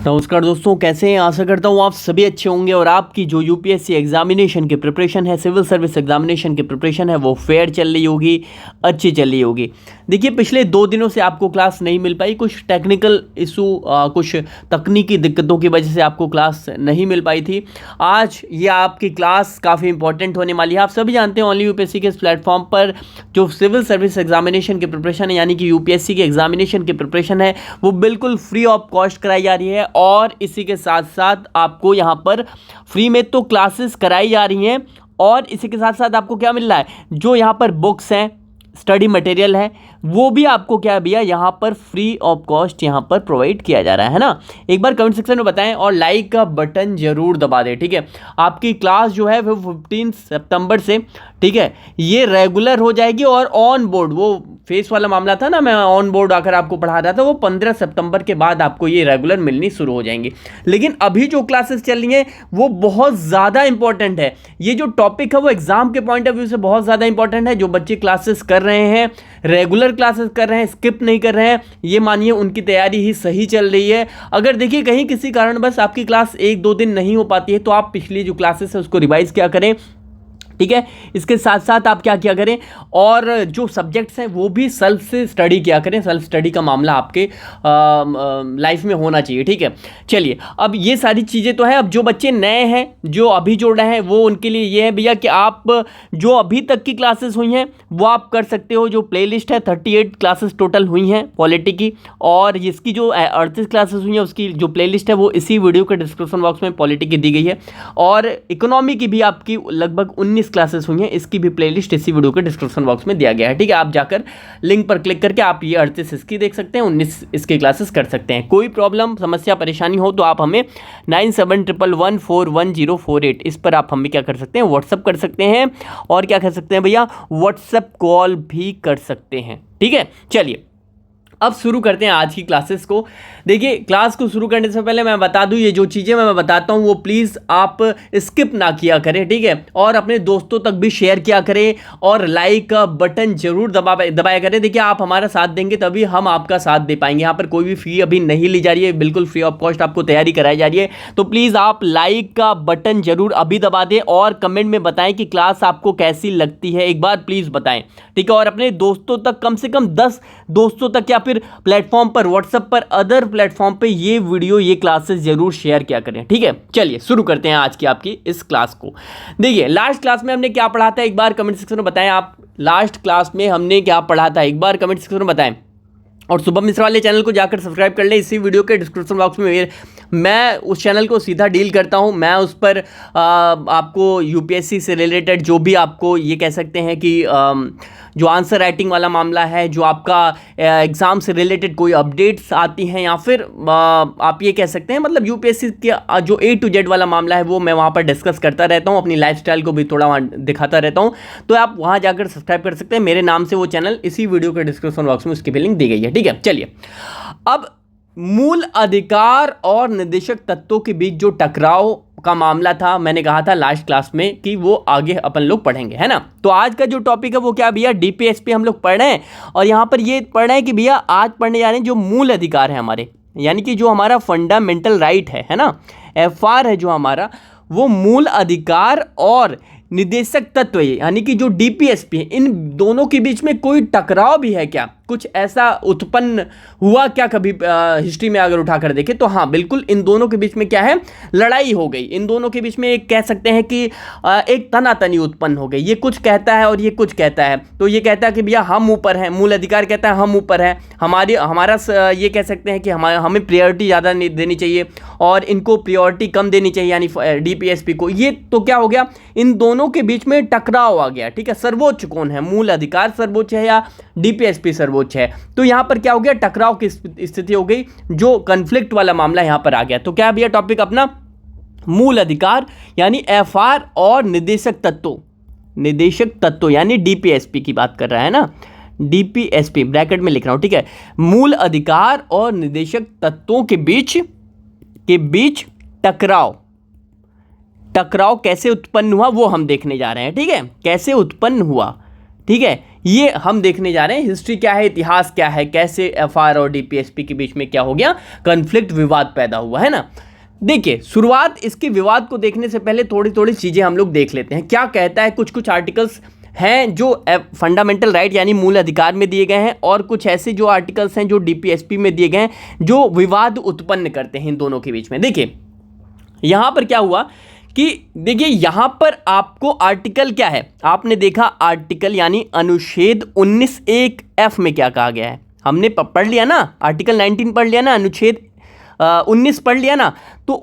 नमस्कार दोस्तों, कैसे हैं। आशा करता हूँ आप सभी अच्छे होंगे और आपकी जो यूपीएससी एग्जामिनेशन की प्रिपरेशन है, सिविल सर्विस एग्जामिनेशन की प्रिपरेशन है, वो फेयर चल रही होगी, अच्छी चल रही होगी। देखिए, पिछले 2 दिनों से आपको क्लास नहीं मिल पाई, कुछ टेक्निकल इशू, कुछ तकनीकी दिक्कतों की वजह से आपको क्लास नहीं मिल पाई थी। आज ये आपकी क्लास काफ़ी इंपॉर्टेंट होने वाली है। आप सभी जानते हैं ओनली यूपीएससी के इस प्लेटफॉर्म पर जो सिविल सर्विस एग्जामिनेशन की प्रिपरेशन है, यानी कि यूपीएससी के एग्जामिनेशन की प्रिपरेशन है, वो बिल्कुल फ्री ऑफ कॉस्ट कराई जा रही है। और इसी के साथ साथ आपको यहाँ पर फ्री में तो क्लासेस कराई जा रही हैं, और इसी के साथ साथ आपको क्या मिल रहा है, जो यहाँ पर बुक्स हैं, स्टडी मटेरियल है, वो भी आपको क्या भैया यहाँ पर फ्री ऑफ कॉस्ट यहाँ पर प्रोवाइड किया जा रहा है ना। एक बार कमेंट सेक्शन में बताएं और लाइक का बटन जरूर दबा दें, ठीक है। आपकी क्लास जो है वो 15 सितंबर से, ठीक है, ये रेगुलर हो जाएगी। और ऑन बोर्ड, वो फेस वाला मामला था ना, मैं ऑन बोर्ड आकर आपको पढ़ा रहा था, वो 15 सितंबर के बाद आपको ये रेगुलर मिलनी शुरू हो जाएंगी। लेकिन अभी जो क्लासेस चल रही हैं वो बहुत ज़्यादा इंपॉर्टेंट है। ये जो टॉपिक है वो एग्जाम के पॉइंट ऑफ व्यू से बहुत ज़्यादा इंपॉर्टेंट है। जो बच्चे क्लासेस कर रहे हैं, रेगुलर क्लासेस कर रहे हैं, स्किप नहीं कर रहे हैं, ये मानिए उनकी तैयारी ही सही चल रही है। अगर देखिए कहीं किसी कारण बस आपकी क्लास 1-2 दिन नहीं हो पाती है, तो आप पिछली जो क्लासेस है उसको रिवाइज क्या करें, ठीक है। इसके साथ साथ आप क्या किया करें, और जो सब्जेक्ट्स हैं वो भी सेल्फ से स्टडी किया करें। सेल्फ स्टडी का मामला आपके लाइफ में होना चाहिए, ठीक है। चलिए, अब ये सारी चीज़ें तो हैं। अब जो बच्चे नए हैं, जो अभी जुड़ रहे हैं, वो उनके लिए ये है भैया कि आप जो अभी तक की क्लासेस हुई हैं वो आप कर सकते हो। जो प्लेलिस्ट है 38 क्लासेस टोटल हुई हैं पॉलिटी की, और इसकी जो 38 क्लासेस हुई हैं उसकी जो प्लेलिस्ट है वो इसी वीडियो के डिस्क्रिप्शन बॉक्स में पॉलिटी की दी गई है। और इकोनॉमी की भी आपकी लगभग 19 क्लासेस हुई हैं, इसकी भी प्लेलिस्ट इसी वीडियो के डिस्क्रिप्शन बॉक्स में दिया गया है, ठीक है। आप जाकर लिंक पर क्लिक करके आप ये 38 इसकी देख सकते हैं, 19 इसकी क्लासेस कर सकते हैं। कोई प्रॉब्लम, समस्या, परेशानी हो तो आप हमें 9711411048 इस पर आप हमें क्या कर सकते हैं, व्हाट्सअप कर सकते हैं। और क्या कर सकते हैं भैया, व्हाट्सअप कॉल भी कर सकते हैं, ठीक है। चलिए, अब शुरू करते हैं आज की क्लासेस को। देखिए, क्लास को शुरू करने से पहले मैं बता दूं, ये जो चीज़ें मैं बताता हूं वो प्लीज़ आप स्किप ना किया करें, ठीक है। और अपने दोस्तों तक भी शेयर किया करें, और लाइक का बटन जरूर दबाया करें। देखिए, आप हमारा साथ देंगे तभी हम आपका साथ दे पाएंगे। यहाँ पर कोई भी फी अभी नहीं ली जा रही है, बिल्कुल फ्री ऑफ कॉस्ट आपको तैयारी कराई जा रही है। तो प्लीज़ आप लाइक का बटन जरूर अभी दबा दें, और कमेंट में बताएं कि क्लास आपको कैसी लगती है, एक बार प्लीज़ बताएं, ठीक है। और अपने दोस्तों तक, कम से कम 10 दोस्तों तक, या फिर प्लेटफॉर्म पर, व्हाट्सएप पर, अदर प्लेटफॉर्म पे ये वीडियो, ये क्लासेस जरूर शेयर किया करें, ठीक है। चलिए शुरू करते हैं आज की आपकी इस क्लास को। देखिए, लास्ट क्लास में हमने क्या पढ़ा था, एक बार कमेंट सेक्शन में बताएं। आप लास्ट क्लास में हमने क्या पढ़ा था, एक बार कमेंट सेक्शन में बताएं। और शुभम मिश्रा वाले चैनल को जाकर सब्सक्राइब कर लें। इसी वीडियो के डिस्क्रिप्शन बॉक्स में मैं उस चैनल को सीधा डील करता हूं। मैं उस पर आपको यूपीएससी से रिलेटेड जो भी आपको ये कह सकते हैं कि जो आंसर राइटिंग वाला मामला है, जो आपका एग्ज़ाम से रिलेटेड कोई अपडेट्स आती हैं, या फिर आप ये कह सकते हैं मतलब यूपीएससी के जो A to Z वाला मामला है वो मैं वहाँ पर डिस्कस करता रहता हूँ। अपनी लाइफस्टाइल को भी थोड़ा वहाँ दिखाता रहता हूँ, तो आप वहाँ जाकर सब्सक्राइब कर सकते हैं। मेरे नाम से वो चैनल इसी वीडियो के डिस्क्रिप्शन बॉक्स में उसकी भी लिंक दी गई है, ठीक है। चलिए, अब मूल अधिकार और निदेशक तत्वों के बीच जो टकराव का मामला था, मैंने कहा था लास्ट क्लास में कि वो आगे अपन लोग पढ़ेंगे, है ना। तो आज का जो टॉपिक है वो क्या भैया, डीपीएसपी हम लोग पढ़ रहे हैं। और यहाँ पर ये पढ़ रहे हैं कि भैया आज पढ़ने जा रहे हैं जो मूल अधिकार है हमारे, यानी कि जो हमारा फंडामेंटल राइट है ना, FR है जो हमारा, वो मूल अधिकार और निदेशक तत्व, यानी कि जो डीपीएसपी है, इन दोनों के बीच में कोई टकराव भी है क्या, कुछ ऐसा उत्पन्न हुआ क्या कभी हिस्ट्री में अगर उठाकर देखें तो हाँ, बिल्कुल इन दोनों के बीच में क्या है, लड़ाई हो गई। इन दोनों के बीच में एक कह सकते हैं कि एक तनातनी उत्पन्न हो गई। ये कुछ कहता है और ये कुछ कहता है। तो ये कहता है कि भैया हम ऊपर हैं, मूल अधिकार कहता है हम ऊपर हैं, हमारा ये कह सकते हैं कि हमें प्रायोरिटी ज़्यादा देनी चाहिए और इनको प्रायोरिटी कम देनी चाहिए, यानी डीपीएसपी को। ये तो क्या हो गया, इन दोनों के बीच में टकराव आ गया, ठीक है। सर्वोच्च कौन है, मूल अधिकार सर्वोच्च है या डीपीएसपी सर्वोच्च है। तो यहां पर क्या हो गया, टकराव की स्थिति हो गई, जो कन्फ्लिक्ट वाला मामला यहां पर आ गया। तो क्या भैया टॉपिक अपना, मूल अधिकार यानी FR और निदेशक तत्व यानी डीपीएसपी की बात कर रहा है ना, डीपीएसपी ब्रैकेट में लिख रहा हूं, ठीक है। मूल अधिकार और निदेशक तत्वों के बीच टकराव कैसे उत्पन्न हुआ वो हम देखने जा रहे हैं, ठीक है। कैसे उत्पन्न हुआ, ठीक है, ये हम देखने जा रहे हैं हिस्ट्री क्या है, इतिहास क्या है, कैसे एफआर और डीपीएसपी के बीच में क्या हो गया, कन्फ्लिक्ट, विवाद पैदा हुआ, है ना। देखिए शुरुआत इसके विवाद को देखने से पहले थोड़ी थोड़ी चीज़ें हम लोग देख लेते हैं। क्या कहता है, कुछ कुछ आर्टिकल्स हैं जो फंडामेंटल राइट यानी मूल अधिकार में दिए गए हैं, और कुछ ऐसे जो आर्टिकल्स हैं जो डीपीएसपी में दिए गए हैं जो विवाद उत्पन्न करते हैं इन दोनों के बीच में। देखिए यहाँ पर क्या हुआ कि देखिए यहाँ पर आपको आर्टिकल क्या है, आपने देखा आर्टिकल यानी अनुच्छेद 19(1)(f) में क्या कहा गया है, हमने पढ़ लिया ना, आर्टिकल 19 पढ़ लिया ना, अनुच्छेद 19 पढ़ लिया ना। तो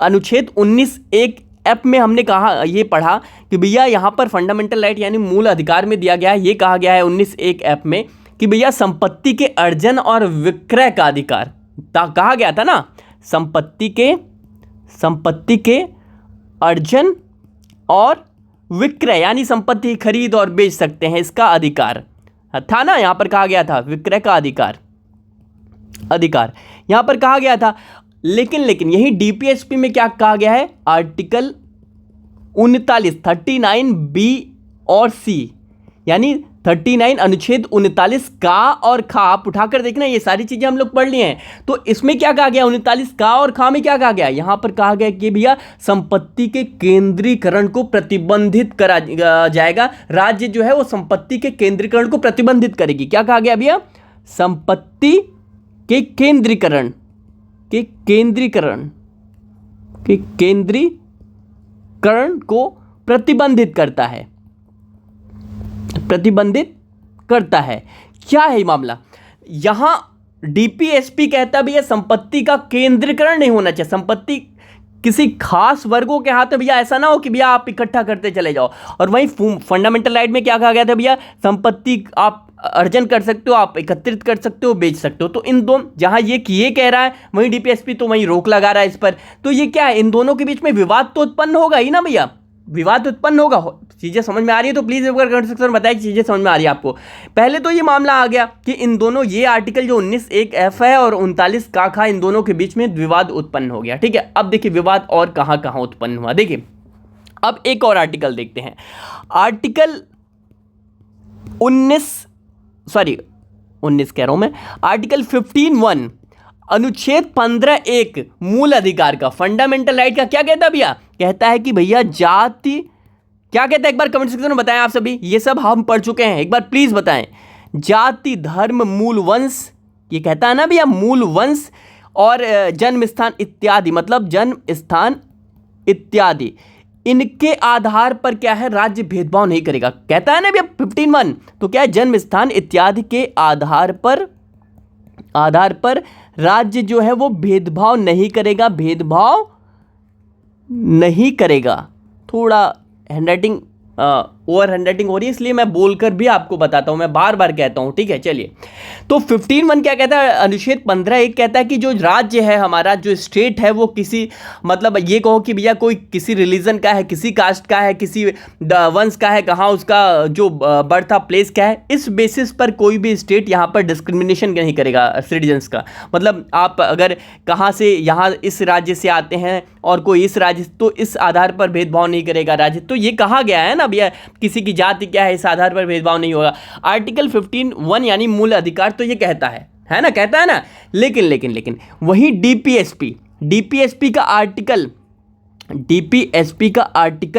अनुच्छेद 19(1)(f) में हमने कहा, ये पढ़ा कि भैया यहाँ पर फंडामेंटल राइट यानी मूल अधिकार में दिया गया है, ये कहा गया है 19(1)(f) में कि भैया संपत्ति के अर्जन और विक्रय का अधिकार कहा गया था ना, संपत्ति के अर्जन और विक्रय यानी संपत्ति खरीद और बेच सकते हैं, इसका अधिकार था ना, यहाँ पर कहा गया था विक्रय का अधिकार यहाँ पर कहा गया था। लेकिन यही डीपीएसपी में क्या कहा गया है, आर्टिकल 39 बी और सी यानी 39 अनुच्छेद 39 का और खा, आप उठाकर देखना, ये सारी चीजें हम लोग पढ़ लिए हैं। तो इसमें क्या कहा गया, 39 का और खा में क्या कहा गया, यहां पर कहा गया कि भैया संपत्ति के केंद्रीकरण को प्रतिबंधित करा जाएगा, राज्य जो है वो संपत्ति के केंद्रीकरण को प्रतिबंधित करेगी। क्या कहा गया भैया, संपत्ति के केंद्रीकरण को प्रतिबंधित करता है। क्या है मामला, यहां डीपीएसपी कहता भी है संपत्ति का केंद्रीकरण नहीं होना चाहिए, संपत्ति किसी खास वर्गों के हाथ में भैया ऐसा ना हो कि भैया आप इकट्ठा करते चले जाओ। और वहीं फंडामेंटल राइट में क्या कहा गया था भैया, संपत्ति आप अर्जन कर सकते हो, आप एकत्रित कर सकते हो, बेच सकते हो। तो इन दोनों, जहां ये कह रहा है वहीं डीपीएसपी तो वहीं रोक लगा रहा है इस पर। तो ये क्या है, इन दोनों के बीच में विवाद तो उत्पन्न होगा ही ना भैया, विवाद उत्पन्न होगा। चीजें समझ में आ रही है तो प्लीज एक बार कमेंट सेक्शन में बताइए चीजें समझ में आ रही है आपको। पहले तो ये मामला आ गया कि इन दोनों, ये आर्टिकल जो 19(1)(f) है और 39 का खा, इन दोनों के बीच में विवाद उत्पन्न हो गया। ठीक है, अब देखिए विवाद और कहां कहां उत्पन्न हुआ। देखिए अब एक और आर्टिकल देखते हैं, आर्टिकल 15(1) अनुच्छेद 15(1) मूल अधिकार का, फंडामेंटल राइट का क्या कहता है भैया, कहता है कि भैया जाति, क्या कहता है एक बार कमेंट सेक्शन में बताएं आप सभी, ये सब हम पढ़ चुके हैं, एक बार प्लीज बताएं। जाति, धर्म, मूल वंश, ये कहता है ना भैया मूल वंश, और जन्म स्थान इत्यादि, मतलब जन्म स्थान इत्यादि, इनके आधार पर क्या है, राज्य भेदभाव नहीं करेगा। कहता है ना भैया 15(1), तो क्या है, जन्म स्थान इत्यादि के आधार पर राज्य जो है वो भेदभाव नहीं करेगा। थोड़ा हैंडराइटिंग ओवर हैंडराइटिंग हो रही है, इसलिए मैं बोलकर भी आपको बताता हूं, मैं बार बार कहता हूं। ठीक है, चलिए तो 15(1) क्या कहता है, अनुच्छेद 15(1) कहता है कि जो राज्य है हमारा, जो स्टेट है, वो किसी, मतलब ये कहो कि भैया कोई किसी रिलीजन का है, किसी कास्ट का है, किसी वंश का है, कहाँ उसका जो बर्थ प्लेस क्या है, इस बेसिस पर कोई भी स्टेट यहाँ पर डिस्क्रिमिनेशन नहीं करेगा सिटीजन्स का। मतलब आप अगर कहाँ से यहाँ इस राज्य से आते हैं और कोई इस राज्य, तो इस आधार पर भेदभाव नहीं करेगा राज्य। तो ये कहा गया है ना भैया, किसी की जाति क्या है, इस आधार पर भेदभाव नहीं होगा। आर्टिकल 15(1) यानी मूल अधिकार तो ये कहता है ना, कहता है ना। लेकिन वही डीपीएसपी का आर्टिकल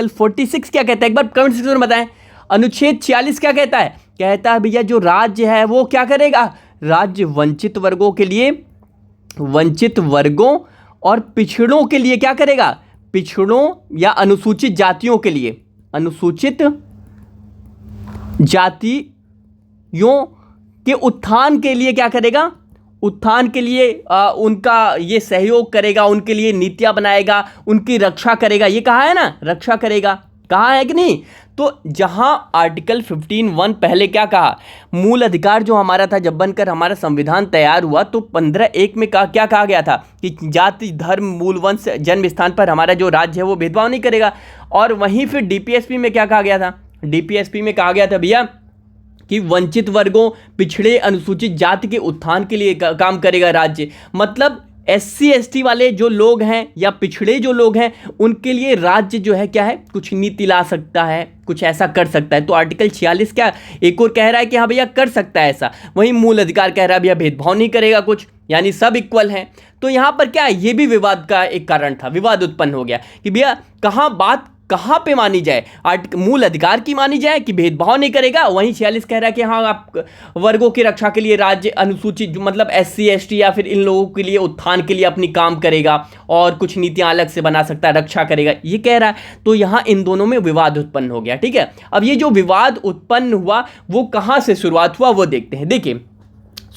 46 क्या कहता है, एक बार कमेंट सेक्शन में बताएं। अनुच्छेद 46 क्या कहता है, कहता है भैया जो राज्य है वो क्या करेगा, राज्य वंचित वर्गों और पिछड़ों के लिए क्या करेगा, पिछड़ों या अनुसूचित जातियों के लिए, अनुसूचित जातियों के उत्थान के लिए क्या करेगा, उत्थान के लिए उनका ये सहयोग करेगा, उनके लिए नीतियां बनाएगा, उनकी रक्षा करेगा। ये कहा है ना, रक्षा करेगा, कहा है कि नहीं। तो जहां आर्टिकल 15(1) पहले क्या कहा, मूल अधिकार जो हमारा था, जब बनकर हमारा संविधान तैयार हुआ तो 15(1) में क्या कहा गया था कि जाति, धर्म, मूल वंश, जन्म स्थान पर हमारा जो राज्य है वो भेदभाव नहीं करेगा। और वहीं फिर डीपीएसपी में क्या कहा गया था, डीपीएसपी में कहा गया था भैया कि वंचित वर्गों, पिछड़े, अनुसूचित जाति के उत्थान के लिए काम करेगा राज्य। मतलब SC ST वाले जो लोग हैं या पिछड़े जो लोग हैं उनके लिए राज्य जो है क्या है, कुछ नीति ला सकता है, कुछ ऐसा कर सकता है। तो आर्टिकल 46 क्या एक और कह रहा है कि हाँ भैया कर सकता है ऐसा, वहीं मूल अधिकार कह रहा है भैया भेदभाव नहीं करेगा कुछ, यानी सब इक्वल हैं। तो यहाँ पर क्या है, ये भी विवाद का एक कारण था, विवाद उत्पन्न हो गया कि भैया बात कहाँ पे मानी जाए, मूल अधिकार की मानी जाए कि भेदभाव नहीं करेगा। वहीं 46 कह रहा है कि हाँ आप वर्गों की रक्षा के लिए राज्य अनुसूचित मतलब SC ST या फिर इन लोगों के लिए उत्थान के लिए अपनी काम करेगा और कुछ नीतियां अलग से बना सकता है, रक्षा करेगा, ये कह रहा है। तो यहाँ इन दोनों में विवाद उत्पन्न हो गया। ठीक है, अब ये जो विवाद उत्पन्न हुआ वो कहाँ से शुरुआत हुआ वो देखते हैं। देखिए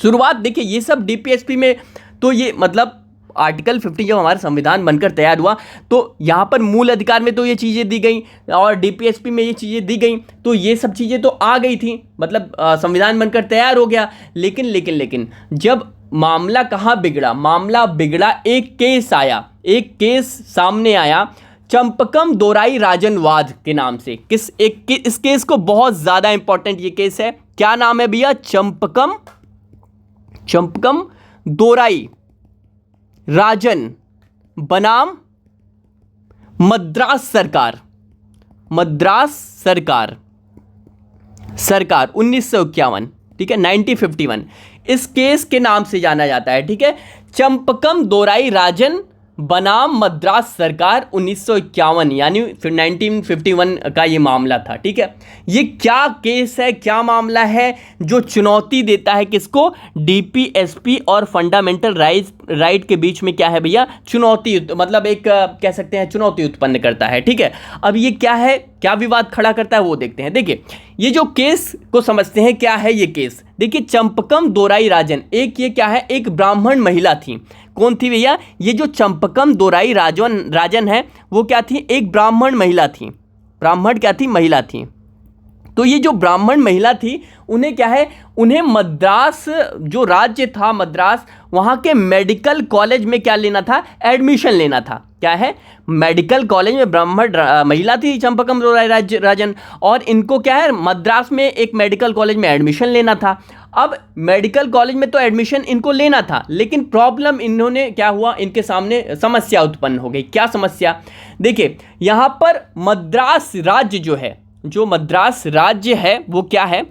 शुरुआत, देखिए ये सब DPSP में, तो ये मतलब आर्टिकल 50 जब हमारा संविधान बनकर तैयार हुआ तो यहाँ पर मूल अधिकार में तो ये चीज़ें दी गई और DPSP में ये चीज़ें दी गई, तो ये सब चीज़ें तो आ गई थी, मतलब संविधान बनकर तैयार हो गया। लेकिन जब मामला कहाँ बिगड़ा, मामला बिगड़ा एक केस आया, एक केस सामने आया चंपकम दोराई राजन वाद के नाम से। इस केस को बहुत ज़्यादा इंपॉर्टेंट ये केस है। क्या नाम है भैया, चंपकम दोराई राजन बनाम मद्रास सरकार 1951, ठीक है 1951 इस केस के नाम से जाना जाता है। ठीक है, चंपकम दोराई राजन बनाम मद्रास सरकार 1951 यानी फिर 1951 का ये मामला था। ठीक है, ये क्या केस है, क्या मामला है जो चुनौती देता है किसको, DPSP और फंडामेंटल राइट के बीच में क्या है भैया, चुनौती, मतलब एक कह सकते हैं चुनौती उत्पन्न करता है। ठीक है, अब ये क्या है, क्या विवाद खड़ा करता है वो देखते हैं। देखिए ये जो केस को समझते हैं, क्या है ये केस। देखिए चंपकम दोराई राजन, एक ये क्या है, एक ब्राह्मण महिला थी। कौन थी भैया, ये जो चंपकम दोराई राजन है वो क्या थी, एक ब्राह्मण महिला थी। ब्राह्मण क्या थी, महिला थी। तो ये जो ब्राह्मण महिला थी उन्हें क्या है, उन्हें मद्रास जो राज्य था मद्रास, वहाँ के मेडिकल कॉलेज में क्या लेना था, एडमिशन लेना था। क्या है, मेडिकल कॉलेज में ब्राह्मण महिला थी चंपकम दोराई राजन, और इनको क्या है मद्रास में एक मेडिकल कॉलेज में एडमिशन लेना था। अब मेडिकल कॉलेज में तो एडमिशन इनको लेना था, लेकिन प्रॉब्लम इन्होंने क्या हुआ, इनके सामने समस्या उत्पन्न हो गई। क्या समस्या, देखिए यहाँ पर मद्रास राज्य जो है, जो मद्रास राज्य है वो क्या है,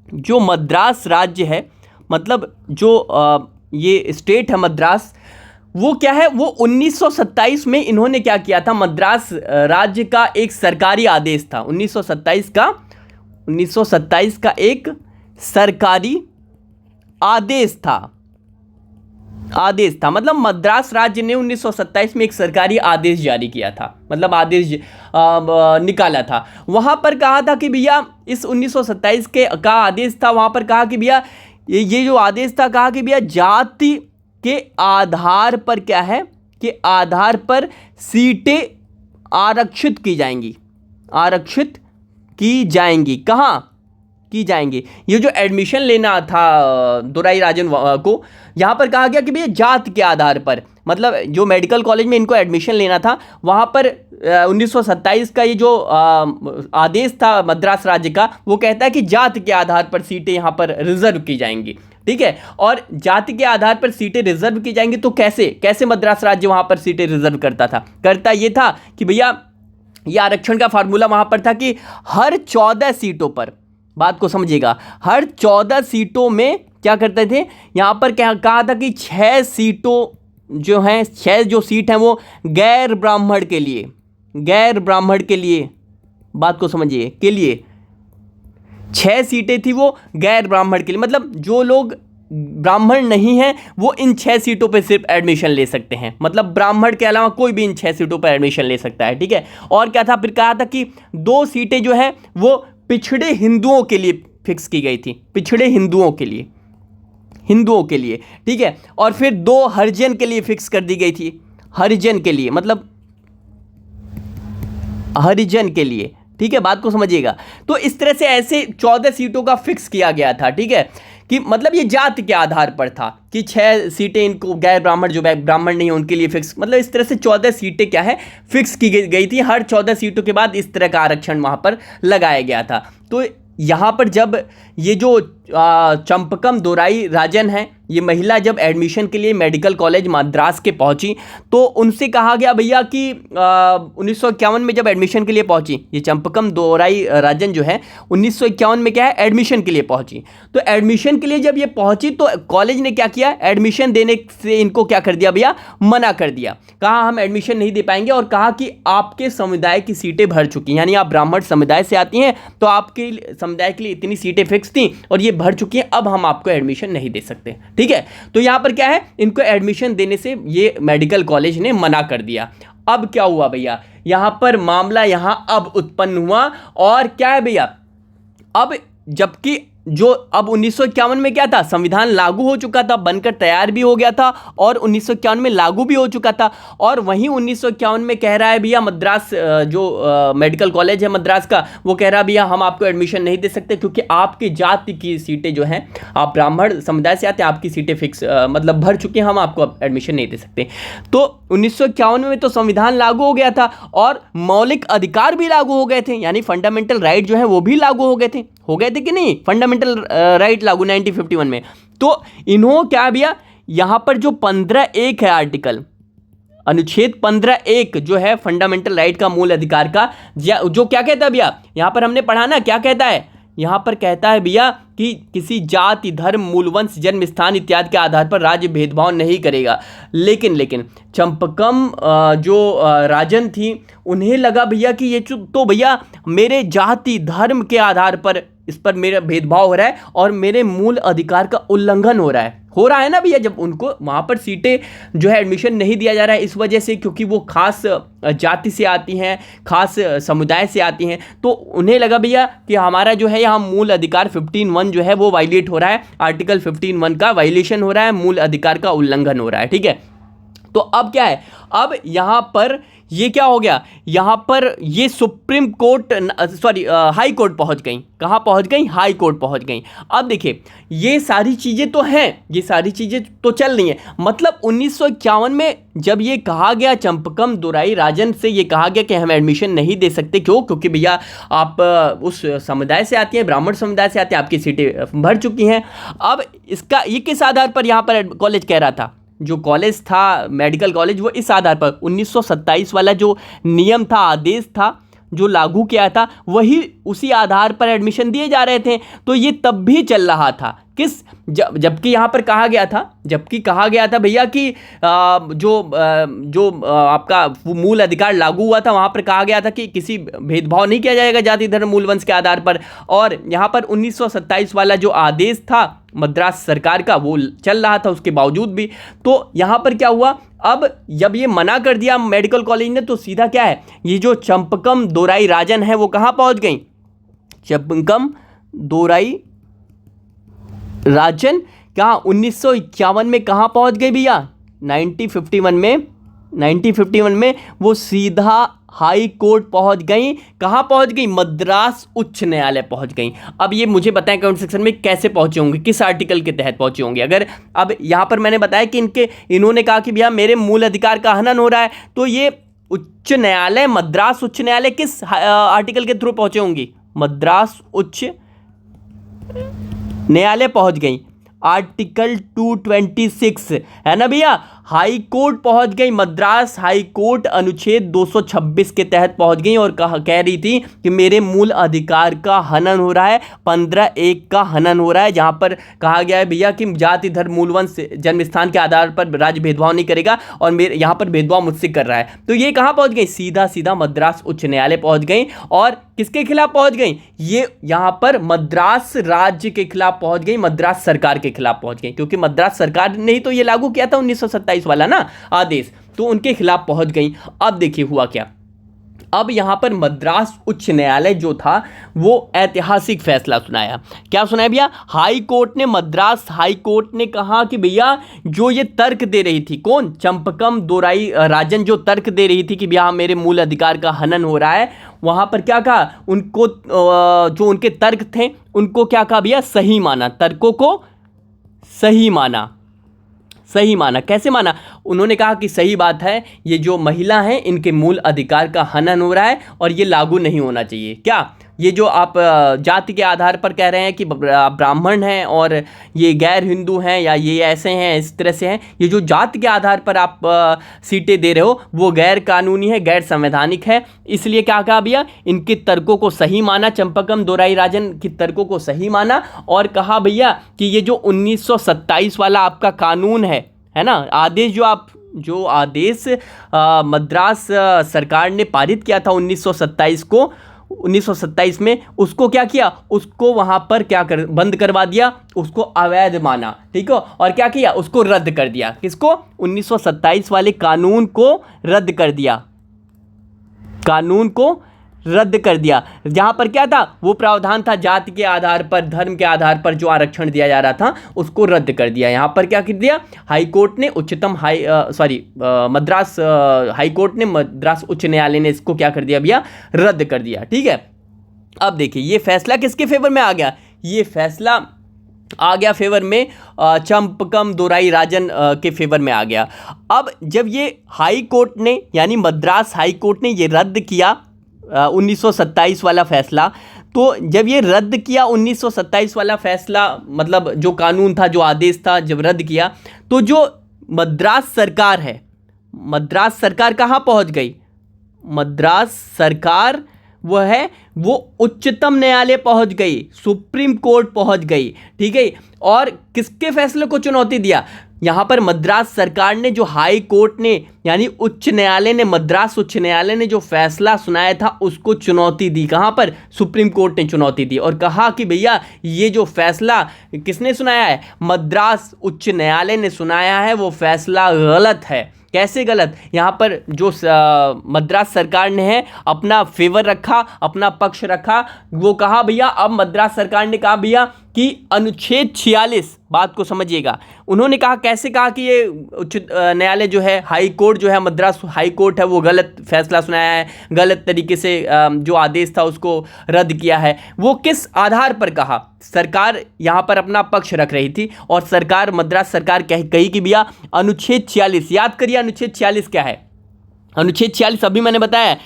जो मद्रास राज्य है मतलब जो ये स्टेट है मद्रास, वो क्या है, वो 1927 में इन्होंने क्या किया था, मद्रास राज्य का एक सरकारी आदेश था, 1927 का एक सरकारी आदेश था मतलब मद्रास राज्य ने 1927 में एक सरकारी आदेश जारी किया था, मतलब आदेश निकाला था। वहाँ पर कहा था कि भैया इस 1927 का आदेश था, वहाँ पर कहा कि भैया ये जो आदेश था, कहा कि भैया जाति के आधार पर क्या है, कि आधार पर सीटें आरक्षित की जाएंगी। कहाँ की जाएंगी, ये जो एडमिशन लेना था दोराई राजन को, यहाँ पर कहा गया कि भैया जात के आधार पर, मतलब जो मेडिकल कॉलेज में इनको एडमिशन लेना था वहाँ पर 1927 का ये जो आदेश था मद्रास राज्य का, वो कहता है कि जात के आधार पर सीटें यहाँ पर रिजर्व की जाएंगी। ठीक है, और जाति के आधार पर सीटें रिजर्व की जाएंगी, तो कैसे मद्रास राज्य वहाँ पर सीटें रिजर्व करता ये था कि भैया ये आरक्षण का फार्मूला वहाँ पर था कि हर 14 सीटों पर, बात को समझिएगा, हर 14 सीटों में क्या करते थे, यहाँ पर क्या कहा था कि 6 सीटों जो हैं, 6 जो सीट हैं वो गैर ब्राह्मण के लिए, बात को समझिए, के लिए 6 सीटें थी वो गैर ब्राह्मण के लिए, मतलब जो लोग ब्राह्मण नहीं हैं वो इन 6 सीटों पे सिर्फ एडमिशन ले सकते हैं, मतलब ब्राह्मण के अलावा कोई भी इन 6 सीटों पर एडमिशन ले सकता है। ठीक है, और क्या था, फिर कहा था कि 2 सीटें जो है वो पिछड़े हिंदुओं के लिए फिक्स की गई थी, पिछड़े हिंदुओं के लिए। ठीक है, और फिर 2 हरिजन के लिए फिक्स कर दी गई थी, हरिजन के लिए, मतलब हरिजन के लिए। ठीक है, बात को समझिएगा। तो इस तरह से ऐसे 14 सीटों का फिक्स किया गया था। ठीक है, कि मतलब ये जाति के आधार पर था कि 6 सीटें इनको गैर ब्राह्मण, जो ब्राह्मण नहीं है उनके लिए फिक्स, मतलब इस तरह से 14 सीटें क्या है फिक्स की गई थी। हर 14 सीटों के बाद इस तरह का आरक्षण वहाँ पर लगाया गया था। तो यहाँ पर जब ये जो चंपकम दोराई राजन है ये महिला जब एडमिशन के लिए मेडिकल कॉलेज मद्रास के पहुंची तो उनसे कहा गया भैया कि 1951 में जब एडमिशन के लिए पहुंची, ये चंपकम दोराई राजन जो है 1951 में क्या है एडमिशन के लिए पहुंची। तो एडमिशन के लिए जब ये पहुंची तो कॉलेज ने क्या किया, एडमिशन देने से इनको क्या कर दिया भैया, मना कर दिया। कहा हम एडमिशन नहीं दे पाएंगे और कहा कि आपके समुदाय की सीटें भर चुकी हैं, यानी आप ब्राह्मण समुदाय से आती हैं तो आपके समुदाय के लिए इतनी सीटें फिक्स थी और ये भर चुकी हैं, अब हम आपको एडमिशन नहीं दे सकते। ठीक है, तो यहां पर क्या है, इनको एडमिशन देने से ये मेडिकल कॉलेज ने मना कर दिया। अब क्या हुआ भैया, यहां पर मामला यहां अब उत्पन्न हुआ और क्या है भैया, अब जबकि जो अब 1951 में क्या था, संविधान लागू हो चुका था, बनकर तैयार भी हो गया था और 1951 में लागू भी हो चुका था। और वहीं 1951 में कह रहा है भैया मद्रास जो मेडिकल कॉलेज है मद्रास का, वो कह रहा है भैया हम आपको एडमिशन नहीं दे सकते क्योंकि आपकी जाति की सीटें जो हैं, आप ब्राह्मण समुदाय से आते हैं, आपकी सीटें फिक्स मतलब भर चुकी हैं, हम आपको एडमिशन नहीं दे सकते। तो 1951 में तो संविधान लागू हो गया था और मौलिक अधिकार भी लागू हो गए थे, यानी फंडामेंटल राइट जो है वो भी लागू हो गए थे कि नहीं, फंडामेंटल राइट लागू 1951 में। तो इन्हों क्या भैया, यहां पर जो 15(1) है आर्टिकल, अनुच्छेद 15(1) जो है फंडामेंटल राइट का, मूल अधिकार का, जो क्या कहता है भैया, यहां पर हमने पढ़ा ना, क्या कहता है, यहां पर कहता है भैया कि किसी जाति, धर्म, मूलवंश, जन्म स्थान इत्यादि के आधार पर राज्य भेदभाव नहीं करेगा। लेकिन चंपकम जो राजन थी, उन्हें लगा भैया कि ये तो भैया मेरे जाति धर्म के आधार पर इस पर मेरा भेदभाव हो रहा है और मेरे मूल अधिकार का उल्लंघन हो रहा है ना भैया, जब उनको वहाँ पर सीटें जो है एडमिशन नहीं दिया जा रहा है इस वजह से, क्योंकि वो खास जाति से आती हैं, खास समुदाय से आती हैं, तो उन्हें लगा भैया कि हमारा जो है यहाँ मूल अधिकार 15(1) जो है वो वायलेट हो रहा है, आर्टिकल 15(1) का वायलेशन हो रहा है, मूल अधिकार का उल्लंघन हो रहा है। ठीक है, तो अब क्या है, अब यहाँ पर ये क्या हो गया, यहाँ पर ये सुप्रीम कोर्ट हाई कोर्ट पहुँच गई। कहाँ पहुँच गई, हाई कोर्ट पहुँच गई। अब देखिए ये सारी चीज़ें तो हैं, ये सारी चीज़ें तो चल रही हैं, मतलब 1951 में जब ये कहा गया चंपकम दोराई राजन से, ये कहा गया कि हम एडमिशन नहीं दे सकते, क्यों, क्योंकि भैया आप उस समुदाय से आती हैं, ब्राह्मण समुदाय से आते हैं, आपकी सीटें भर चुकी हैं। अब इसका ये किस आधार पर यहाँ पर कॉलेज कह रहा था, जो कॉलेज था मेडिकल कॉलेज, वो इस आधार पर 1927 वाला जो नियम था, आदेश था जो लागू किया था, वही उसी आधार पर एडमिशन दिए जा रहे थे। तो ये तब भी चल रहा था, जबकि यहाँ पर कहा गया था भैया कि जो आपका मूल अधिकार लागू हुआ था, वहाँ पर कहा गया था कि किसी भेदभाव नहीं किया जाएगा जाति धर्म मूल वंश के आधार पर। और यहाँ पर 1927 वाला जो आदेश था मद्रास सरकार का, वो चल रहा था उसके बावजूद भी। तो यहाँ पर क्या हुआ, अब जब ये मना कर दिया मेडिकल कॉलेज ने, तो सीधा क्या है, ये जो चंपकम दोराई राजन है वो कहाँ पहुँच गई, चंपकम दोराई राजन कहाँ 1951 में कहाँ पहुँच गई भैया, 1951 में वो सीधा हाई कोर्ट पहुँच गई। कहाँ पहुँच गई, मद्रास उच्च न्यायालय पहुँच गई। अब ये मुझे बताएं कमेंट सेक्शन में कैसे पहुँचे होंगे, किस आर्टिकल के तहत पहुँचे होंगे। अगर अब यहाँ पर मैंने बताया कि इन्होंने कहा कि भैया मेरे मूल अधिकार का हनन हो रहा है, तो ये उच्च न्यायालय, मद्रास उच्च न्यायालय किस आर्टिकल के थ्रू पहुँचे होंगी, मद्रास उच्च न्यायालय पहुंच गई, आर्टिकल 226 है ना भैया, हाई कोर्ट पहुंच गई, मद्रास हाई कोर्ट अनुच्छेद 226 के तहत पहुंच गई और कह रही थी कि मेरे मूल अधिकार का हनन हो रहा है, 15(1) का हनन हो रहा है, जहां पर कहा गया है भैया कि जाति धर्म मूलवंश जन्म स्थान के आधार पर राज्य भेदभाव नहीं करेगा और मेरे यहाँ पर भेदभाव मुझसे कर रहा है। तो ये कहाँ पहुँच गई, सीधा मद्रास उच्च न्यायालय पहुँच गई। और किसके खिलाफ पहुँच गई, ये यहाँ पर मद्रास राज्य के खिलाफ पहुँच गई, मद्रास सरकार के खिलाफ पहुँच गई, क्योंकि मद्रास सरकार ने ही तो ये लागू किया था 1927 वाला ना आदेश, तो उनके खिलाफ पहुंच गई। अब देखिए हुआ क्या, अब यहां पर मद्रास उच्च न्यायालय जो था वो ऐतिहासिक फैसला सुनाया। क्या सुनाया भैया, हाई कोर्ट ने, मद्रास हाई कोर्ट ने कहा कि भैया जो ये तर्क दे रही थी, कौन, चंपकम दोराई राजन जो तर्क दे रही थी कि भैया मेरे मूल अधिकार का हनन हो रहा है, वहां पर क्या कहा, उनको जो उनके तर्क थे उनको क्या कहा भैया, सही माना, तर्कों को सही माना। कैसे माना, उन्होंने कहा कि सही बात है, ये जो महिला हैं इनके मूल अधिकार का हनन हो रहा है और ये लागू नहीं होना चाहिए। क्या, ये जो आप जाति के आधार पर कह रहे हैं कि ब्राह्मण हैं और ये गैर हिंदू हैं या ये ऐसे हैं, इस तरह से हैं, ये जो जाति के आधार पर आप सीटें दे रहे हो वो गैर कानूनी है, गैर संवैधानिक है। इसलिए क्या कहा भैया, इनके तर्कों को सही माना, चंपकम दोराईराजन की तर्कों को सही माना और कहा भैया कि ये जो 1927 वाला आपका कानून है ना, आदेश जो आदेश मद्रास सरकार ने पारित किया था 1927 में, उसको क्या किया, उसको वहाँ पर बंद करवा दिया, उसको अवैध माना, ठीक है, और क्या किया, उसको रद्द कर दिया। किसको? 1927 वाले कानून को रद्द कर दिया, कानून को रद्द कर दिया। जहाँ पर क्या था, वो प्रावधान था जाति के आधार पर, धर्म के आधार पर जो आरक्षण दिया जा रहा था उसको रद्द कर दिया। यहाँ पर क्या कर दिया, हाई कोर्ट ने मद्रास हाई कोर्ट ने, मद्रास उच्च न्यायालय ने इसको क्या कर दिया भैया, रद्द कर दिया। ठीक है, अब देखिए ये फैसला किसके फेवर में आ गया, ये फैसला आ गया फेवर में चंपकम दोराईराजन के फेवर में आ गया। अब जब ये हाई कोर्ट ने, यानी मद्रास हाई कोर्ट ने ये रद्द किया 1927 वाला फैसला, तो जब ये रद्द किया 1927 वाला फैसला, मतलब जो कानून था, जो आदेश था, जब रद्द किया, तो जो मद्रास सरकार है, मद्रास सरकार कहाँ पहुँच गई, मद्रास सरकार वो उच्चतम न्यायालय पहुंच गई, सुप्रीम कोर्ट पहुंच गई। ठीक है, और किसके फैसले को चुनौती दिया, यहाँ पर मद्रास सरकार ने, जो हाई कोर्ट ने यानी उच्च न्यायालय ने, मद्रास उच्च न्यायालय ने जो फैसला सुनाया था उसको चुनौती दी। कहाँ पर, सुप्रीम कोर्ट ने चुनौती दी और कहा कि भैया ये जो फैसला किसने सुनाया है, मद्रास उच्च न्यायालय ने सुनाया है, वो फैसला गलत है। कैसे गलत, यहाँ पर जो मद्रास सरकार ने है अपना फेवर रखा, अपना पक्ष रखा, वो कहा भैया, अब मद्रास सरकार ने कहा भैया कि अनुच्छेद 46, बात को समझिएगा, उन्होंने कहा, कैसे कहा कि ये उच्च न्यायालय जो है, हाई कोर्ट जो है, मद्रास हाई कोर्ट है, वो गलत फैसला सुनाया है, गलत तरीके से जो आदेश था उसको रद्द किया है। वो किस आधार पर कहा, सरकार यहाँ पर अपना पक्ष रख रही थी और सरकार, मद्रास सरकार कही कि भैया अनुच्छेद 46, याद करिए अनुच्छेद 46 क्या है, अनुच्छेद 46 अभी मैंने बताया,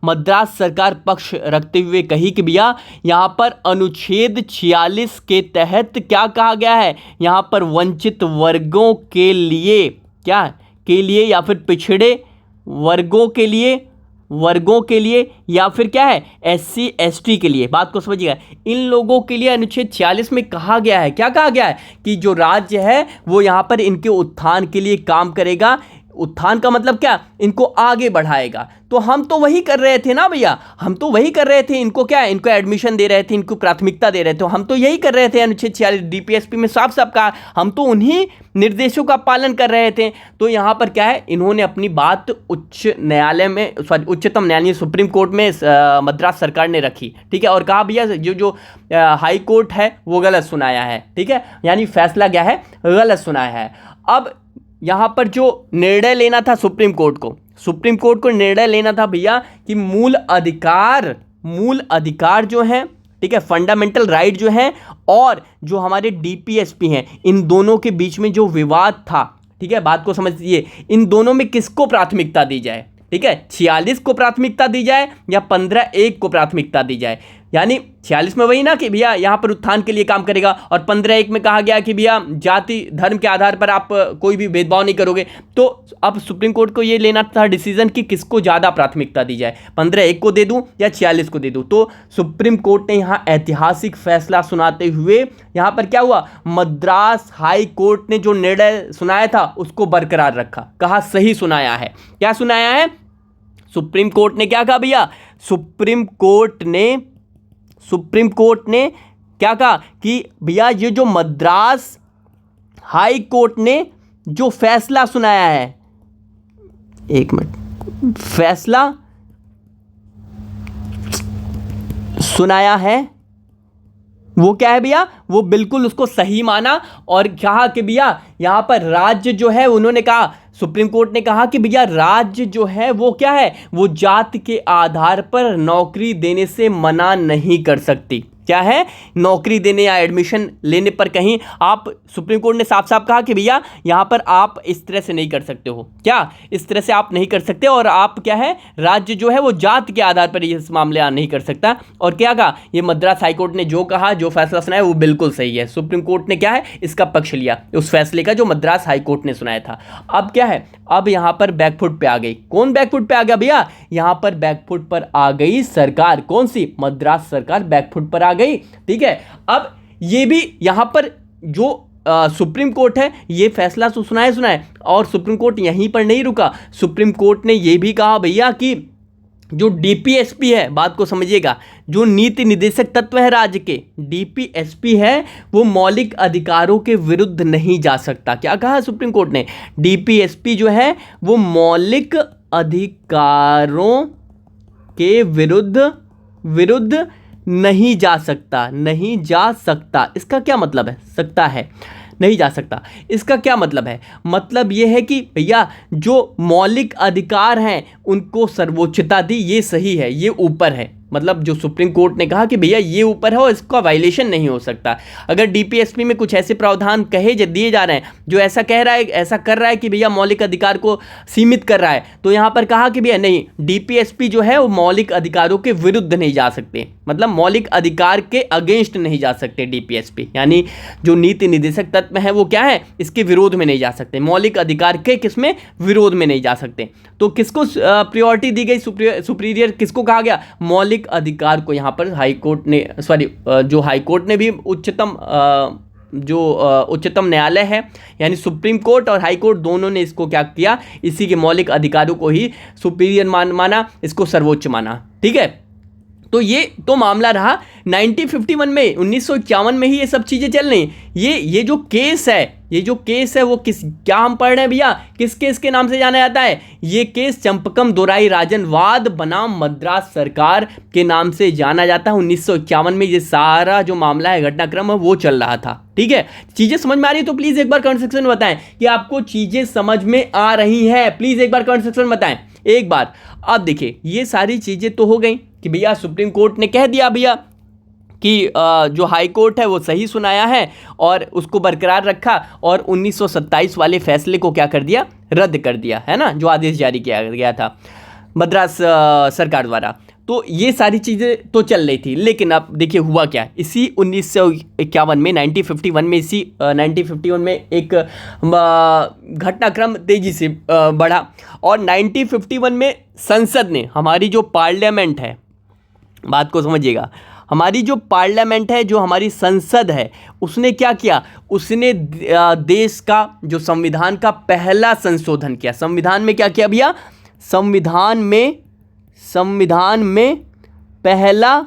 मद्रास सरकार पक्ष रखते हुए कही कि भैया यहाँ पर अनुच्छेद 46 के तहत क्या कहा गया है, यहाँ पर वंचित वर्गों के लिए, क्या के लिए, या फिर पिछड़े वर्गों के लिए या फिर क्या है, SC ST के लिए, बात को समझिएगा, इन लोगों के लिए अनुच्छेद 46 में कहा गया है, क्या कहा गया है कि जो राज्य है वो यहाँ पर इनके उत्थान के लिए काम करेगा। उत्थान का मतलब क्या, इनको आगे बढ़ाएगा। तो हम तो वही कर रहे थे ना भैया, हम तो वही कर रहे थे, इनको क्या, इनको एडमिशन दे रहे थे, इनको प्राथमिकता दे रहे थे, हम तो यही कर रहे थे। अनुच्छेद 46 DPSP में साफ साफ कहा, हम तो उन्हीं निर्देशों का पालन कर रहे थे। तो यहाँ पर क्या है, इन्होंने अपनी बात उच्च न्यायालय में, उच्चतम न्यायालय सुप्रीम कोर्ट में मद्रास सरकार ने रखी। ठीक है, और कहा भैया जो हाई कोर्ट है वो गलत सुनाया है। ठीक है, यानी फैसला क्या है, गलत सुनाया है। अब यहाँ पर जो निर्णय लेना था सुप्रीम कोर्ट को निर्णय लेना था भैया कि मूल अधिकार जो हैं, ठीक है, फंडामेंटल राइट जो हैं, और जो हमारे DPSP हैं, इन दोनों के बीच में जो विवाद था, ठीक है, बात को समझिए, इन दोनों में किसको प्राथमिकता दी जाए। ठीक है, 46 को प्राथमिकता दी जाए या 15(1) को प्राथमिकता दी जाए। यानी 46 में वही ना कि भैया यहाँ पर उत्थान के लिए काम करेगा, और 15(1) में कहा गया कि भैया जाति धर्म के आधार पर आप कोई भी भेदभाव नहीं करोगे। तो अब सुप्रीम कोर्ट को ये लेना था डिसीजन कि किसको ज़्यादा प्राथमिकता दी जाए, 15(1) को दे दूँ या 46 को दे दूँ। तो सुप्रीम कोर्ट ने यहाँ ऐतिहासिक फैसला सुनाते हुए, यहाँ पर क्या हुआ, मद्रास हाई कोर्ट ने जो निर्णय सुनाया था उसको बरकरार रखा, कहा सही सुनाया है। क्या सुनाया है, सुप्रीम कोर्ट ने क्या कहा भैया, सुप्रीम कोर्ट ने क्या कहा कि भैया ये जो मद्रास हाई कोर्ट ने जो फैसला सुनाया है, एक मिनट, फैसला सुनाया है वो क्या है भैया, वो बिल्कुल उसको सही माना और कहा कि भैया यहाँ पर राज्य जो है, उन्होंने कहा, सुप्रीम कोर्ट ने कहा कि भैया राज्य जो है वो क्या है, वो जाति के आधार पर नौकरी देने से मना नहीं कर सकती। क्या है, नौकरी देने या एडमिशन लेने पर कहीं आप, सुप्रीम कोर्ट ने साफ साफ कहा कि भैया यहाँ पर आप इस तरह से नहीं कर सकते हो, क्या इस तरह से आप नहीं कर सकते, और आप क्या है, राज्य जो है वो जात के आधार पर इस मामले नहीं कर सकता। और क्या कहा, ये मद्रास हाईकोर्ट ने जो कहा, जो फैसला सुनाया वो बिल्कुल सही है। सुप्रीम कोर्ट ने क्या है, इसका पक्ष लिया उस फैसले का जो मद्रास हाईकोर्ट ने सुनाया था। अब क्या है, अब यहाँ पर बैकफुट पे आ गई, कौन बैकफुट पे आ गया भैया, यहाँ पर बैकफुट पर आ गई सरकार, कौन सी, मद्रास सरकार बैकफुट पर आ गई। ठीक है, अब ये भी यहाँ पर जो सुप्रीम कोर्ट है ये फैसला तो सुनाए, और सुप्रीम कोर्ट यहीं पर नहीं रुका, सुप्रीम कोर्ट ने ये भी कहा भैया कि जो डीपीएसपी है, बात को समझिएगा, जो नीति निदेशक तत्व है राज्य के, डीपीएसपी है, वो मौलिक अधिकारों के विरुद्ध नहीं जा सकता। क्या कहा सुप्रीम कोर्ट ने, डीपीएसपी जो है वो मौलिक अधिकारों के विरुद्ध नहीं जा सकता। इसका क्या मतलब है, सकता है, नहीं जा सकता, इसका क्या मतलब है, मतलब यह है कि भैया जो मौलिक अधिकार हैं उनको सर्वोच्चता दी, ये सही है, ये ऊपर है, मतलब जो सुप्रीम कोर्ट ने कहा कि भैया ये ऊपर है और इसका वायलेशन नहीं हो सकता। अगर डीपीएसपी में कुछ ऐसे प्रावधान दिए जा रहे हैं जो ऐसा कह रहा है, ऐसा कर रहा है कि भैया मौलिक अधिकार को सीमित कर रहा है, तो यहाँ पर कहा कि भैया नहीं, डीपीएसपी जो है वो मौलिक अधिकारों के विरुद्ध नहीं जा सकते, मतलब मौलिक अधिकार के अगेंस्ट नहीं जा सकते डीपीएसपी, यानी जो नीति निदेशक तत्व है वो क्या है, इसके विरोध में नहीं जा सकते, मौलिक अधिकार के किसमें, विरोध में नहीं जा सकते। तो किसको प्रायोरिटी दी गई, सुपीरियर किसको कहा गया, मौलिक अधिकार को। यहाँ पर हाईकोर्ट ने, जो हाईकोर्ट ने भी उच्चतम न्यायालय है यानी सुप्रीम कोर्ट और हाई कोर्ट दोनों ने इसको क्या किया, इसी के मौलिक अधिकारों को ही सुपीरियर माना, इसको सर्वोच्च माना। ठीक है, तो ये तो मामला रहा 1951 में, 1951 में ही ये सब चीज़ें चल रही। ये जो केस है वो क्या हम पढ़ रहे हैं भैया, किस केस के नाम से जाना जाता है, ये केस चंपकम दोराई राजन वाद बनाम मद्रास सरकार के नाम से जाना जाता है। 1951 में ये सारा जो मामला है, घटनाक्रम है, वो चल रहा था। ठीक है, चीज़ें समझ में आ रही है तो प्लीज़ एक बार कमेंट सेक्शन में बताएं कि आपको चीज़ें समझ में आ रही हैं, प्लीज़ एक बार कमेंट सेक्शन में बताएं एक बार। अब देखिए ये सारी चीज़ें तो हो गई कि भैया सुप्रीम कोर्ट ने कह दिया भैया कि जो हाई कोर्ट है वो सही सुनाया है और उसको बरकरार रखा, और 1927 वाले फैसले को क्या कर दिया, रद्द कर दिया, है ना, जो आदेश जारी किया गया था मद्रास सरकार द्वारा। तो ये सारी चीज़ें तो चल रही थी, लेकिन अब देखिए हुआ क्या, इसी 1951 में 1951 में इसी 1951 में एक घटनाक्रम तेज़ी से बढ़ा, और 1951 में संसद ने, हमारी जो पार्लियामेंट है, बात को समझिएगा, हमारी जो पार्लियामेंट है, जो हमारी संसद है, उसने क्या किया, उसने देश का जो संविधान का पहला संशोधन किया। संविधान में क्या किया भैया, संविधान में पहला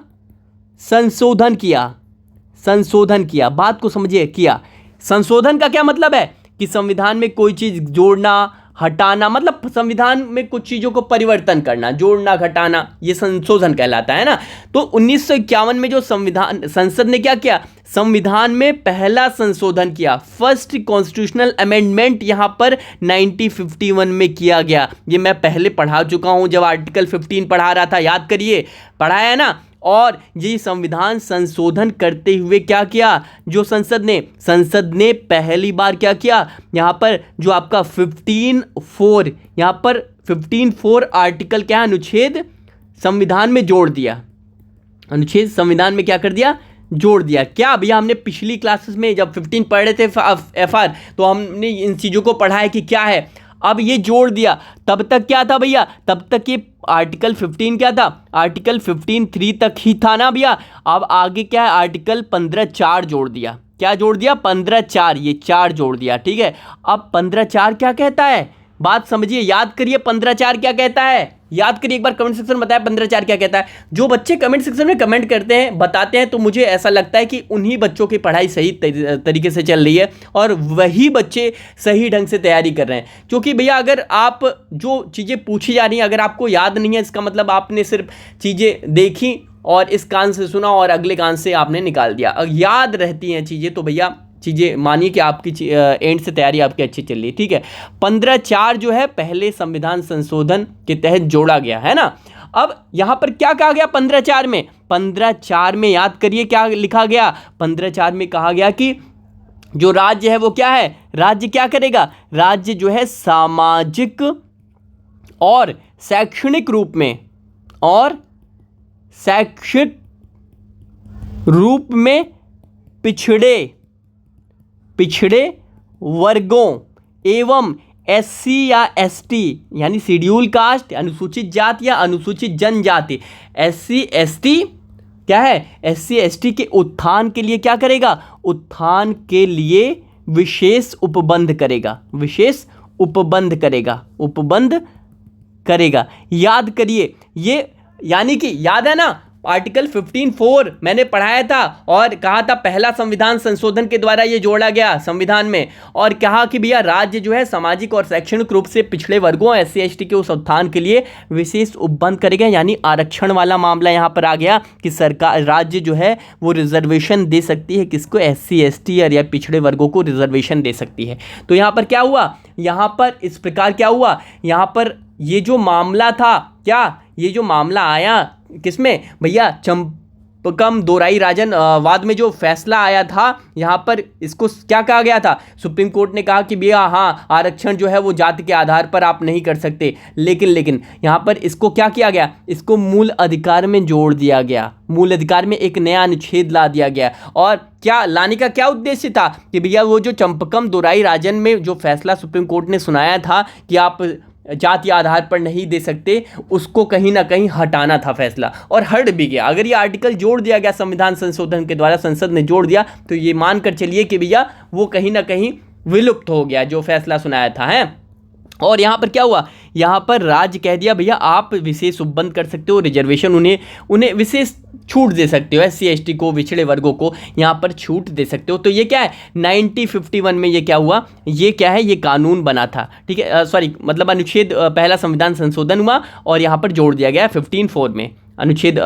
संशोधन किया। बात को समझिए, किया। संशोधन का क्या मतलब है कि संविधान में कोई चीज़ जोड़ना, हटाना, मतलब संविधान में कुछ चीज़ों को परिवर्तन करना, जोड़ना, घटाना, ये संशोधन कहलाता है ना। तो 1951 में जो संसद ने क्या किया, संविधान में पहला संशोधन किया, फर्स्ट कॉन्स्टिट्यूशनल अमेंडमेंट यहाँ पर 1951 में किया गया। ये मैं पहले पढ़ा चुका हूँ जब आर्टिकल 15 पढ़ा रहा था, याद करिए, पढ़ाया है ना। और ये संविधान संशोधन करते हुए क्या किया, जो संसद ने पहली बार क्या किया, यहाँ पर जो आपका 15(4), यहाँ पर 15(4) आर्टिकल क्या है, अनुच्छेद संविधान में जोड़ दिया, अनुच्छेद संविधान में क्या कर दिया, जोड़ दिया। क्या भैया, हमने पिछली क्लासेस में जब 15 पढ़ रहे थे FR, तो हमने इन चीज़ों को पढ़ा है कि क्या है, अब ये जोड़ दिया। तब तक क्या था भैया, तब तक ये आर्टिकल 15 क्या था, आर्टिकल 15(3) तक ही था ना भैया। अब आगे क्या है, आर्टिकल 15(4) जोड़ दिया। क्या जोड़ दिया, 15(4), ये 4 जोड़ दिया। ठीक है, अब 15(4) क्या कहता है, बात समझिए, याद करिए 15(4) क्या कहता है, याद करिए एक बार, कमेंट सेक्शन में बताया 15(4) क्या कहता है। जो बच्चे कमेंट सेक्शन में कमेंट करते हैं, बताते हैं, तो मुझे ऐसा लगता है कि उन्हीं बच्चों की पढ़ाई सही तरीके से चल रही है और वही बच्चे सही ढंग से तैयारी कर रहे हैं। क्योंकि भैया अगर आप जो चीज़ें पूछी जा रही हैं अगर आपको याद नहीं है, इसका मतलब आपने सिर्फ चीज़ें देखी और इस कान से सुना और अगले कान से आपने निकाल दिया। अगर याद रहती हैं चीज़ें तो भैया चीज़ें मानिए कि आपकी एंड से तैयारी आपकी अच्छी चल रही है। ठीक है, 15(4) जो है पहले संविधान संशोधन के तहत जोड़ा गया है ना। अब यहां पर क्या कहा गया 15(4) में? 15(4) में याद करिए क्या लिखा गया? 15(4) में कहा गया कि जो राज्य है वो क्या है? राज्य क्या करेगा? राज्य जो है सामाजिक और शैक्षणिक रूप में पिछड़े वर्गों एवं एससी या एसटी यानी शेड्यूल कास्ट, अनुसूचित जाति या अनुसूचित जनजाति, एससी एसटी क्या है? एससी एसटी के उत्थान के लिए क्या करेगा? उत्थान के लिए विशेष उपबंध करेगा। याद करिए ये, यानी कि याद है ना आर्टिकल 15(4) मैंने पढ़ाया था और कहा था पहला संविधान संशोधन के द्वारा ये जोड़ा गया संविधान में, और कहा कि भैया राज्य जो है सामाजिक और शैक्षणिक रूप से पिछड़े वर्गों एससी एसटी के उस उत्थान के लिए विशेष उपबंध करेगा। यानी आरक्षण वाला मामला यहाँ पर आ गया कि सरकार राज्य जो है वो रिजर्वेशन दे सकती है, किसको? एससी एसटी या पिछड़े वर्गों को रिजर्वेशन दे सकती है। तो यहाँ पर क्या हुआ? यहाँ पर इस प्रकार क्या हुआ? यहाँ पर ये जो मामला था, क्या ये जो मामला आया किसमें भैया? चंपकम दोराई राजन वाद में जो फैसला आया था, यहाँ पर इसको क्या कहा गया था? सुप्रीम कोर्ट ने कहा कि भैया हाँ आरक्षण जो है वो जाति के आधार पर आप नहीं कर सकते, लेकिन यहाँ पर इसको क्या किया गया? इसको मूल अधिकार में जोड़ दिया गया। मूल अधिकार में एक नया अनुच्छेद ला दिया गया। और क्या लाने का क्या उद्देश्य था कि भैया वो जो चंपकम दोराई राजन में जो फैसला सुप्रीम कोर्ट ने सुनाया था कि आप जाति आधार पर नहीं दे सकते, उसको कहीं ना कहीं हटाना था फैसला, और हट भी गया। अगर ये आर्टिकल जोड़ दिया गया संविधान संशोधन के द्वारा, संसद ने जोड़ दिया, तो ये मानकर चलिए कि भैया वो कहीं ना कहीं विलुप्त हो गया जो फैसला सुनाया था है। और यहाँ पर क्या हुआ? यहाँ पर राज्य कह दिया भैया आप विशेष उपबंध कर सकते हो, रिजर्वेशन उन्हें विशेष छूट दे सकते हो, एससी एसटी को, पिछड़े वर्गों को यहाँ पर छूट दे सकते हो। तो ये क्या है? 1951 में ये क्या हुआ? ये क्या है? ये कानून बना था, ठीक है, सॉरी मतलब अनुच्छेद पहला संविधान संशोधन हुआ और यहाँ पर जोड़ दिया गया 15(4) में, अनुच्छेद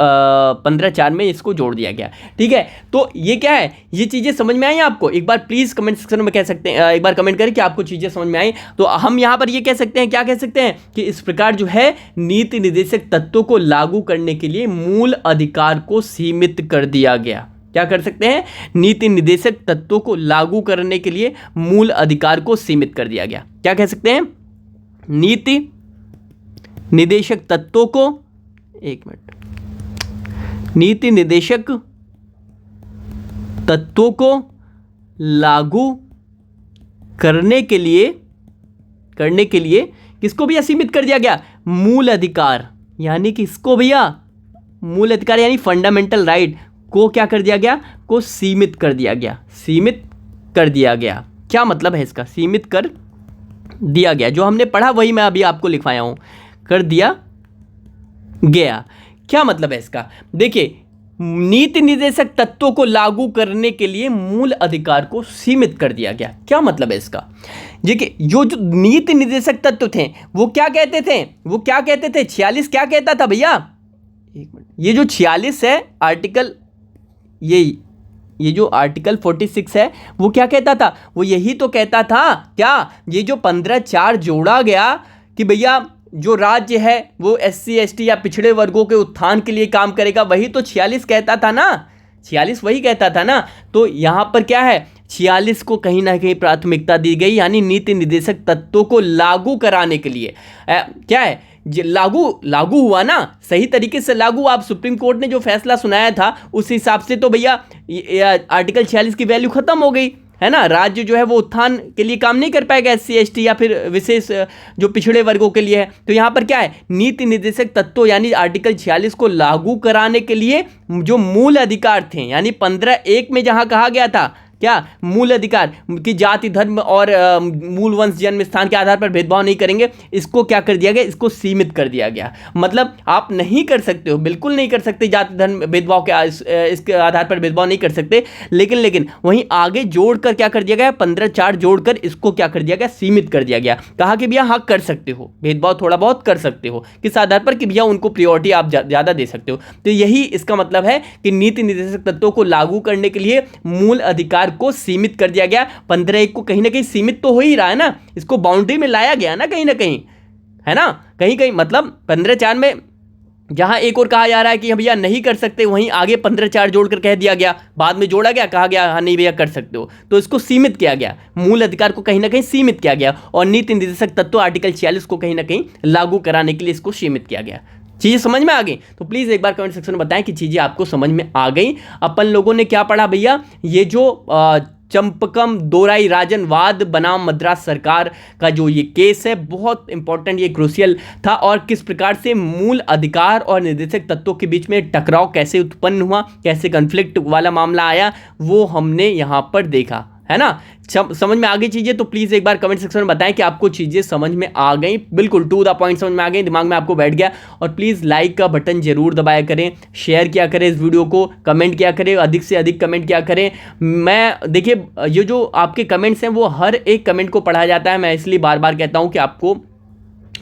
15(4) में इसको जोड़ दिया गया, ठीक है। तो ये क्या है? ये चीज़ें समझ में आई आपको? एक बार प्लीज़ कमेंट सेक्शन में कह सकते हैं, एक बार कमेंट करें कि आपको चीज़ें समझ में आई। तो हम यहाँ पर ये कह सकते हैं, क्या कह सकते हैं कि इस प्रकार जो है नीति निर्देशक तत्वों को लागू करने के लिए मूल अधिकार को सीमित कर दिया गया। क्या कर सकते हैं? नीति निर्देशक तत्वों को लागू करने के लिए मूल अधिकार को सीमित कर दिया गया। क्या कह सकते हैं? नीति निर्देशक तत्वों को, एक मिनट, नीति निर्देशक तत्वों को लागू करने के लिए किसको भैया सीमित कर दिया गया? मूल अधिकार, यानी किसको भैया? मूल अधिकार यानी फंडामेंटल राइट को क्या कर दिया गया? को सीमित कर दिया गया। सीमित कर दिया गया क्या मतलब है इसका? सीमित कर दिया गया, जो हमने पढ़ा वही मैं अभी आपको लिखवाया हूं, कर दिया गया। क्या मतलब है इसका? देखिए, नीति निर्देशक तत्वों को लागू करने के लिए मूल अधिकार को सीमित कर दिया गया। क्या मतलब है इसका? देखिए, जो नीति निर्देशक तत्व थे वो क्या कहते थे? 46 क्या कहता था भैया? एक मिनट, ये जो 46 है आर्टिकल, ये जो आर्टिकल 46 है वो क्या कहता था? वो यही तो कहता था क्या, ये जो 15(4) जोड़ा गया कि भैया जो राज्य है वो एससी एसटी या पिछड़े वर्गों के उत्थान के लिए काम करेगा, वही तो 46 कहता था ना। 46 वही कहता था ना। तो यहाँ पर क्या है? 46 को कहीं ना कहीं प्राथमिकता दी गई, यानी नीति निर्देशक तत्वों को लागू कराने के लिए क्या है? लागू हुआ ना, सही तरीके से लागू। आप सुप्रीम कोर्ट ने जो फैसला सुनाया था उस हिसाब से तो भैया आर्टिकल 46 की वैल्यू खत्म हो गई है ना। राज्य जो है वो उत्थान के लिए काम नहीं कर पाएगा, एससी एसटी या फिर विशेष जो पिछड़े वर्गों के लिए है। तो यहाँ पर क्या है? नीति निर्देशक तत्वों यानी आर्टिकल 46 को लागू कराने के लिए जो मूल अधिकार थे, यानी 15(1) में जहाँ कहा गया था क्या? मूल अधिकार की जाति धर्म और मूल वंश जन्म स्थान के आधार पर भेदभाव नहीं करेंगे, इसको क्या कर दिया गया? इसको सीमित कर दिया गया। मतलब आप नहीं कर सकते हो, बिल्कुल नहीं कर सकते, जाति धर्म भेदभाव के इसके आधार पर भेदभाव नहीं कर सकते, लेकिन वहीं आगे जोड़कर क्या कर दिया गया? 15(4) जोड़कर इसको क्या कर दिया गया? सीमित कर दिया गया। कहा कि भैया हाँ कर सकते हो, भेदभाव थोड़ा बहुत कर सकते हो, किस आधार पर? कि भैया उनको प्रियोरिटी आप ज़्यादा दे सकते हो। तो यही इसका मतलब है कि नीति निर्देशक तत्वों को लागू करने के लिए मूल अधिकार को सीमित कर दिया गया। 15(1) को कहीं ना कहीं सीमित तो हो ही रहा है ना, इसको बाउंड्री में लाया गया ना कहीं, है ना, कहीं मतलब 15(4) में जहां एक और कहा जा रहा है कि भैया नहीं कर सकते, वहीं आगे 15/4 जोड़कर कह दिया गया, बाद में जोड़ा गया, कहा गया हाँ नहीं भैया कर सकते हो, तो इसको सीमित किया गया, मूल अधिकार को कहीं ना कहीं सीमित किया गया, और नीति निर्देशक तत्व आर्टिकल 46 को कहीं ना कहीं लागू कराने के लिए इसको सीमित किया गया। चीज़ें समझ में आ गई? तो प्लीज़ एक बार कमेंट सेक्शन में बताएं कि चीज़ें आपको समझ में आ गई। अपन लोगों ने क्या पढ़ा भैया, ये जो चंपकम दोराई राजन वाद बनाम मद्रास सरकार का जो ये केस है, बहुत इंपॉर्टेंट, ये क्रूशियल था, और किस प्रकार से मूल अधिकार और निर्देशक तत्वों के बीच में टकराव कैसे उत्पन्न हुआ, कैसे कन्फ्लिक्ट वाला मामला आया, वो हमने यहाँ पर देखा, है ना। समझ में आ गई चीज़ें? तो प्लीज़ एक बार कमेंट सेक्शन में बताएं कि आपको चीज़ें समझ में आ गई, बिल्कुल टू द पॉइंट समझ में आ गई, दिमाग में आपको बैठ गया। और प्लीज़ लाइक का बटन जरूर दबाया करें, शेयर किया करें इस वीडियो को, कमेंट किया करें, अधिक से अधिक कमेंट किया करें। मैं देखिए, ये जो आपके कमेंट्स हैं वो हर एक कमेंट को पढ़ा जाता है, मैं इसलिए बार बार कहता हूँ कि आपको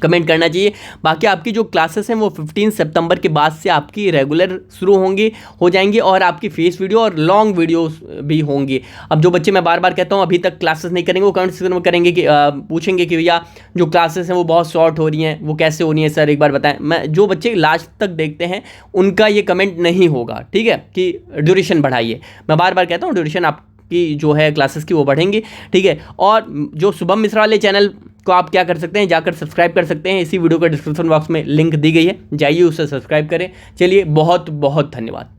कमेंट करना चाहिए। बाकी आपकी जो क्लासेस हैं वो 15 सितंबर के बाद से आपकी रेगुलर शुरू होंगी, हो जाएंगी, और आपकी फेस वीडियो और लॉन्ग वीडियोस भी होंगी। अब जो बच्चे, मैं बार बार कहता हूँ, अभी तक क्लासेस नहीं करेंगे, वो कमेंट सेक्शन में करेंगे कि पूछेंगे कि भैया जो क्लासेस हैं वो बहुत शॉर्ट हो रही हैं, वो कैसे हो रही हैं सर, एक बार बताएं। मैं जो बच्चे लास्ट तक देखते हैं उनका ये कमेंट नहीं होगा, ठीक है, कि ड्यूरेशन बढ़ाइए। मैं बार बार कहता हूँ ड्यूरेशन आपकी जो है क्लासेस की वो बढ़ेंगी, ठीक है। और जो शुभम मिश्रा वाले चैनल को आप क्या कर सकते हैं, जाकर सब्सक्राइब कर सकते हैं, इसी वीडियो का डिस्क्रिप्शन बॉक्स में लिंक दी गई है, जाइए उसे सब्सक्राइब करें। चलिए, बहुत बहुत धन्यवाद।